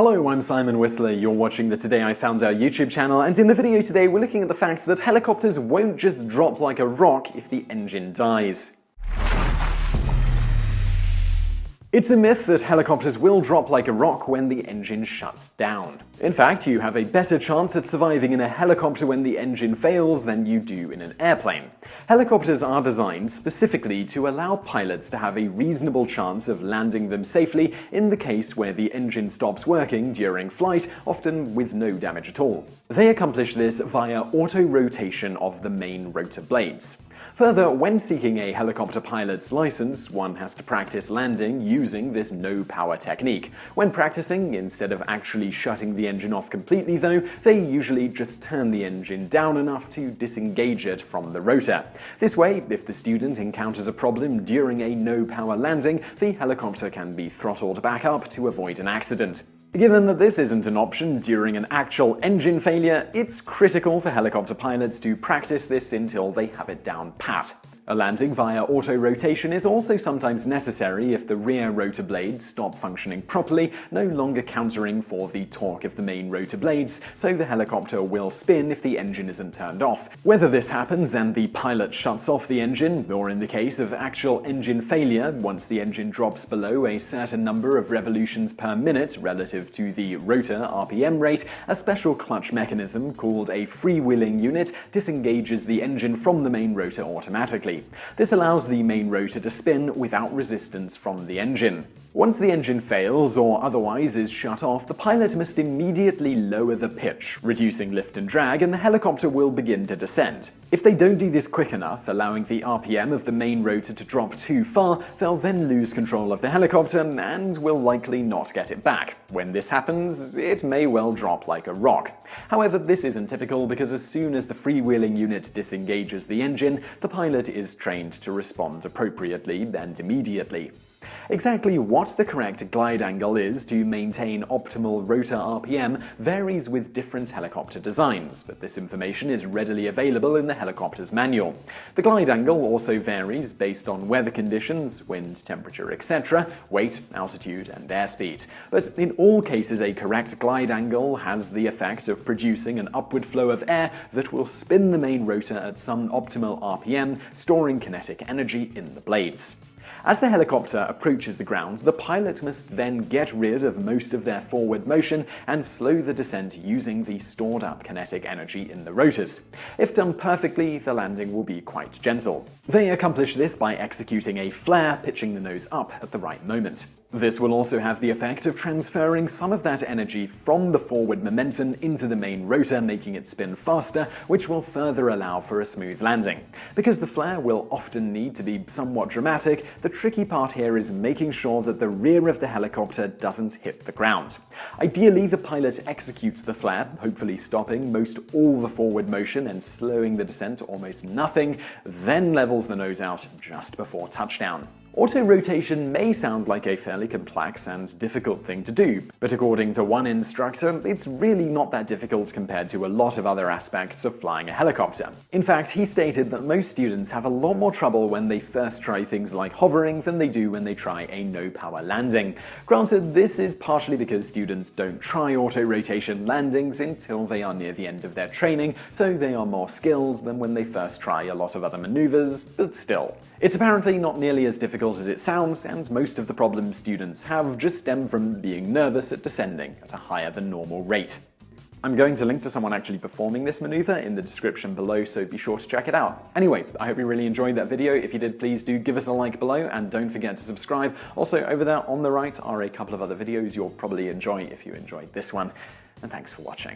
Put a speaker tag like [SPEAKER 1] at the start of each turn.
[SPEAKER 1] Hello, I'm Simon Whistler, you're watching the Today I Found Out YouTube channel, and in the video today we're looking at the fact that helicopters won't just drop like a rock if the engine dies. It's a myth that helicopters will drop like a rock when the engine shuts down. In fact, you have a better chance at surviving in a helicopter when the engine fails than you do in an airplane. Helicopters are designed specifically to allow pilots to have a reasonable chance of landing them safely in the case where the engine stops working during flight, often with no damage at all. They accomplish this via auto-rotation of the main rotor blades. Further, when seeking a helicopter pilot's license, one has to practice landing using this no-power technique. When practicing, instead of actually shutting the engine off completely though, they usually just turn the engine down enough to disengage it from the rotor. This way, if the student encounters a problem during a no-power landing, the helicopter can be throttled back up to avoid an accident. Given that this isn't an option during an actual engine failure, it's critical for helicopter pilots to practice this until they have it down pat. A landing via auto-rotation is also sometimes necessary if the rear rotor blades stop functioning properly, no longer countering for the torque of the main rotor blades, so the helicopter will spin if the engine isn't turned off. Whether this happens and the pilot shuts off the engine, or in the case of actual engine failure, once the engine drops below a certain number of revolutions per minute relative to the rotor RPM rate, a special clutch mechanism called a freewheeling unit disengages the engine from the main rotor automatically. This allows the main rotor to spin without resistance from the engine. Once the engine fails or otherwise is shut off, the pilot must immediately lower the pitch, reducing lift and drag, and the helicopter will begin to descend. If they don't do this quick enough, allowing the RPM of the main rotor to drop too far, they'll then lose control of the helicopter and will likely not get it back. When this happens, it may well drop like a rock. However, this isn't typical because as soon as the freewheeling unit disengages the engine, the pilot is trained to respond appropriately and immediately. Exactly what the correct glide angle is to maintain optimal rotor RPM varies with different helicopter designs, but this information is readily available in the helicopter's manual. The glide angle also varies based on weather conditions, wind, temperature, etc., weight, altitude, and airspeed. But in all cases, a correct glide angle has the effect of producing an upward flow of air that will spin the main rotor at some optimal RPM, storing kinetic energy in the blades. As the helicopter approaches the ground, the pilot must then get rid of most of their forward motion and slow the descent using the stored-up kinetic energy in the rotors. If done perfectly, the landing will be quite gentle. They accomplish this by executing a flare, pitching the nose up at the right moment. This will also have the effect of transferring some of that energy from the forward momentum into the main rotor, making it spin faster, which will further allow for a smooth landing. Because the flare will often need to be somewhat dramatic, the tricky part here is making sure that the rear of the helicopter doesn't hit the ground. Ideally, the pilot executes the flare, hopefully stopping most all the forward motion and slowing the descent to almost nothing, then levels the nose out just before touchdown. Auto-rotation may sound like a fairly complex and difficult thing to do, but according to one instructor, it's really not that difficult compared to a lot of other aspects of flying a helicopter. In fact, he stated that most students have a lot more trouble when they first try things like hovering than they do when they try a no-power landing. Granted, this is partially because students don't try auto-rotation landings until they are near the end of their training, so they are more skilled than when they first try a lot of other maneuvers, but still. It's apparently not nearly as difficult as it sounds, and most of the problems students have just stem from being nervous at descending at a higher than normal rate. I'm going to link to someone actually performing this maneuver in the description below, so be sure to check it out. Anyway, I hope you really enjoyed that video. If you did, please do give us a like below, and don't forget to subscribe. Also, over there on the right are a couple of other videos you'll probably enjoy if you enjoyed this one. And thanks for watching.